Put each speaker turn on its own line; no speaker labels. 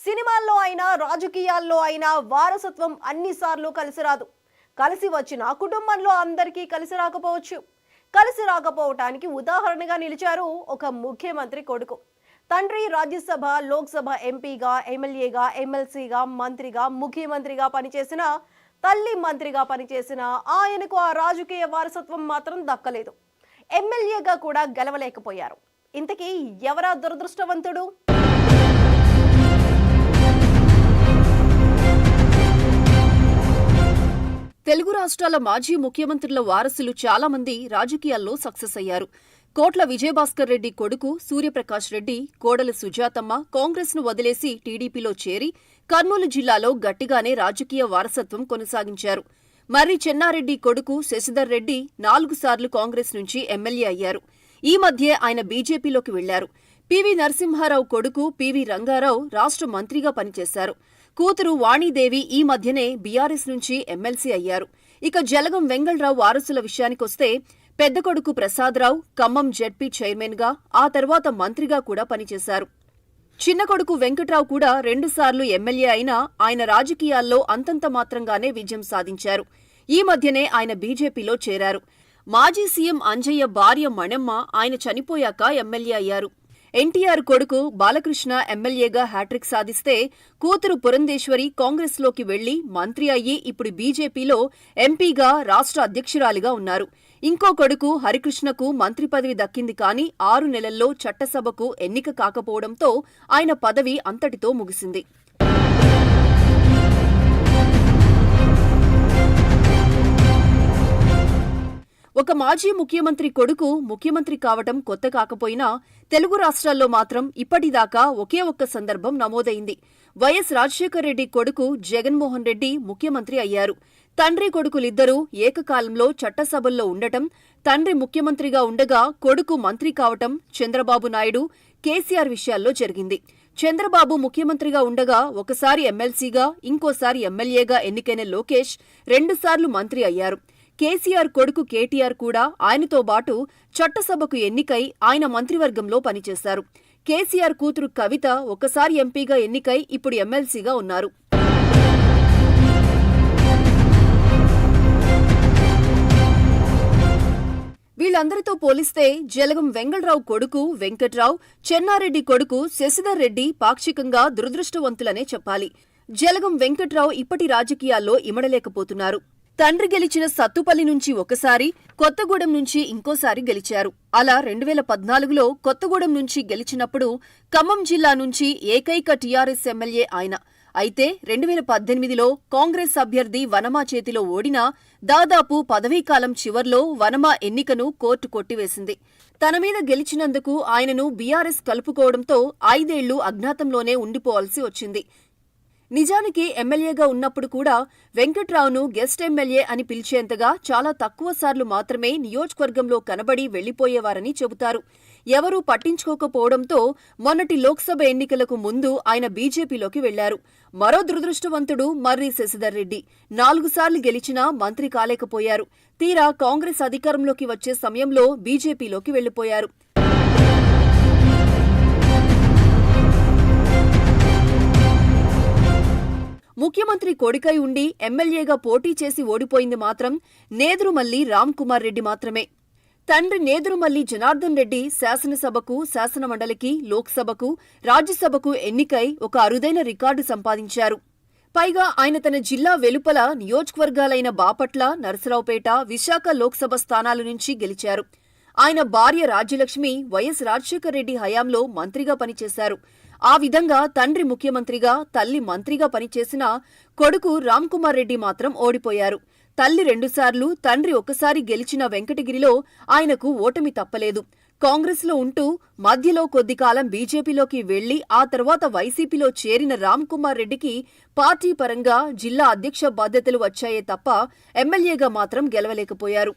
సినిమాల్లో అయినా రాజకీయాల్లో అయినా వారసత్వం అన్నిసార్లు కలిసి రాదు. కలిసి వచ్చిన కుటుంబంలో అందరికీ కలిసి రాకపోవచ్చు. కలిసి రాకపోవటానికి ఉదాహరణగా నిలిచారు ఒక ముఖ్యమంత్రి కొడుకు. తండ్రి రాజ్యసభ, లోక్సభ ఎంపీగా, ఎమ్మెల్యేగా, ఎమ్మెల్సీగా, మంత్రిగా, ముఖ్యమంత్రిగా పనిచేసిన, తల్లి మంత్రిగా పనిచేసిన ఆయనకు ఆ రాజకీయ వారసత్వం మాత్రం దక్కలేదు. ఎమ్మెల్యేగా కూడా గెలవలేకపోయారు. ఇంతకీ ఎవరా దురదృష్టవంతుడు?
తెలుగు రాష్ట్రాల మాజీ ముఖ్యమంత్రుల వారసులు చాలా మంది రాజకీయాల్లో సక్సెస్ అయ్యారు. కోట్ల విజయభాస్కర్ రెడ్డి కొడుకు సూర్యప్రకాష్ రెడ్డి, కోడలు సుజాతమ్మ కాంగ్రెస్ను వదిలేసి టీడీపీలో చేరి కర్నూలు జిల్లాలో గట్టిగానే రాజకీయ వారసత్వం కొనసాగించారు. మర్రి చెన్నారెడ్డి కొడుకు శశిధర్ రెడ్డి 4 సార్లు కాంగ్రెస్ నుంచి ఎమ్మెల్యే అయ్యారు. ఈ మధ్యే ఆయన బీజేపీలోకి వెళ్లారు. పివి నరసింహారావు కొడుకు పివి రంగారావు రాష్ట్ర మంత్రిగా పనిచేశారు. కూతురు వాణీదేవి ఈ మధ్యనే బీఆర్ఎస్ నుంచి ఎమ్మెల్సీ అయ్యారు. ఇక జలగం వెంగళరావు వారసుల విషయానికొస్తే పెద్ద కొడుకు ప్రసాదరావు ఖమ్మం జెడ్పీ చైర్మన్గా, ఆ తర్వాత మంత్రిగా కూడా పనిచేశారు. చిన్న కొడుకు వెంకట్రావు కూడా 2 సార్లు ఎమ్మెల్యే అయినా ఆయన రాజకీయాల్లో అంతంత మాత్రంగానే విజయం సాధించారు. ఈ మధ్యనే ఆయన బీజేపీలో చేరారు. మాజీ సీఎం అంజయ్య భార్య మణెమ్మ ఆయన చనిపోయాక ఎమ్మెల్యే అయ్యారు. ఎన్టీఆర్ కొడుకు బాలకృష్ణ ఎమ్మెల్యేగా హ్యాట్రిక్ సాధిస్తే, కూతురు పురంధేశ్వరి కాంగ్రెస్లోకి వెళ్లి మంత్రి అయ్యి ఇప్పుడు బీజేపీలో ఎంపీగా, రాష్ట్ర అధ్యక్షురాలిగా ఉన్నారు. ఇంకో కొడుకు హరికృష్ణకు మంత్రి పదవి దక్కింది కానీ 6 నెలల్లో చట్టసభకు ఎన్నిక కాకపోవడంతో ఆయన పదవి అంతటితో ముగిసింది. ఒక మాజీ ముఖ్యమంత్రి కొడుకు ముఖ్యమంత్రి కావటం కొత్త కాకపోయినా తెలుగు రాష్ట్రాల్లో మాత్రం ఇప్పటిదాకా ఒకే ఒక్క సందర్భం నమోదైంది. వైఎస్ రాజశేఖర రెడ్డి కొడుకు జగన్మోహన్ రెడ్డి ముఖ్యమంత్రి అయ్యారు. తండ్రి కొడుకులిద్దరూ ఏకకాలంలో చట్టసభల్లో ఉండటం, తండ్రి ముఖ్యమంత్రిగా ఉండగా కొడుకు మంత్రి కావటం చంద్రబాబు నాయుడు, కేసీఆర్ విషయాల్లో జరిగింది. చంద్రబాబు ముఖ్యమంత్రిగా ఉండగా ఒకసారి ఎమ్మెల్సీగా, ఇంకోసారి ఎమ్మెల్యేగా ఎన్నికైన లోకేష్ 2 సార్లు మంత్రి అయ్యారు. కేసీఆర్ కొడుకు కేటీఆర్ కూడా ఆయనతో పాటు చట్టసభకు ఎన్నికై ఆయన మంత్రివర్గంలో పనిచేశారు. కేసీఆర్ కూతురు కవిత ఒకసారి ఎంపీగా ఎన్నికై ఇప్పుడు ఎమ్మెల్సీగా ఉన్నారు. వీళ్లందరితో పోలిస్తే జలగం వెంగళరావు కొడుకు వెంకట్రావు, చెన్నారెడ్డి కొడుకు శశిధర్ రెడ్డి పాక్షికంగా దురదృష్టవంతులనే చెప్పాలి. జలగం వెంకట్రావు ఇప్పటి రాజకీయాల్లో ఇమడలేకపోతున్నారు. తండ్రి గెలిచిన సత్తుపల్లి నుంచి ఒకసారి, కొత్తగూడెం నుంచి ఇంకోసారి గెలిచారు. అలా 2014లో కొత్తగూడెం నుంచి గెలిచినప్పుడు ఖమ్మం జిల్లా నుంచి ఏకైక టీఆర్ఎస్ ఎమ్మెల్యే ఆయన. అయితే 2018లో కాంగ్రెస్ అభ్యర్థి వనమా చేతిలో ఓడినా దాదాపు పదవీకాలం చివర్లో వనమా ఎన్నికను కోర్టు కొట్టివేసింది. తన మీద గెలిచినందుకు ఆయనను బీఆర్ఎస్ కలుపుకోవడంతో 5 ఏళ్లు అజ్ఞాతంలోనే ఉండిపోవాల్సి వచ్చింది. నిజానికి ఎమ్మెల్యేగా ఉన్నప్పుడు కూడా వెంకట్రావును గెస్ట్ ఎమ్మెల్యే అని పిలిచేంతగా చాలా తక్కువ సార్లు మాత్రమే నియోజకవర్గంలో కనబడి వెళ్లిపోయేవారని చెబుతారు. ఎవరూ పట్టించుకోకపోవడంతో మొన్నటి లోక్సభ ఎన్నికలకు ముందు ఆయన బీజేపీలోకి వెళ్లారు. మరో దురదృష్టవంతుడు మర్రి శశిధర్ రెడ్డి 4 సార్లు గెలిచినా మంత్రి కాలేకపోయారు. తీరా కాంగ్రెస్ అధికారంలోకి వచ్చే సమయంలో బీజేపీలోకి వెళ్లిపోయారు. ముఖ్యమంత్రి కొడుకై ఉండి ఎమ్మెల్యేగా పోటీ చేసి ఓడిపోయింది మాత్రం నేదురుమల్లి రామ్ కుమార్ రెడ్డి మాత్రమే. తండ్రి నేదురుమల్లి జనార్దన్ రెడ్డి శాసనసభకు, శాసనమండలికి, లోక్సభకు, రాజ్యసభకు ఎన్నికై ఒక అరుదైన రికార్డు సంపాదించారు. పైగా ఆయన తన జిల్లా వెలుపల నియోజకవర్గాలైన బాపట్ల, నరసరావుపేట, విశాఖ లోక్సభ స్థానాల నుంచి గెలిచారు. ఆయన భార్య రాజ్యలక్ష్మి వైఎస్ రాజశేఖర రెడ్డి హయాంలో మంత్రిగా పనిచేశారు. ఆ విధంగా తండ్రి ముఖ్యమంత్రిగా, తల్లి మంత్రిగా పనిచేసిన కొడుకు రామ్ కుమార్ రెడ్డి మాత్రం ఓడిపోయారు. తల్లి 2 సార్లు, తండ్రి ఒకసారి గెలిచిన వెంకటగిరిలో ఆయనకు ఓటమి తప్పలేదు. కాంగ్రెస్లో ఉంటూ మధ్యలో కొద్ది కాలం బీజేపీలోకి వెళ్లి ఆ తర్వాత వైసీపీలో చేరిన రామ్ కుమార్ రెడ్డికి పార్టీ పరంగా జిల్లా అధ్యక్ష బాధ్యతలు వచ్చాయే తప్ప ఎమ్మెల్యేగా మాత్రం గెలవలేకపోయారు.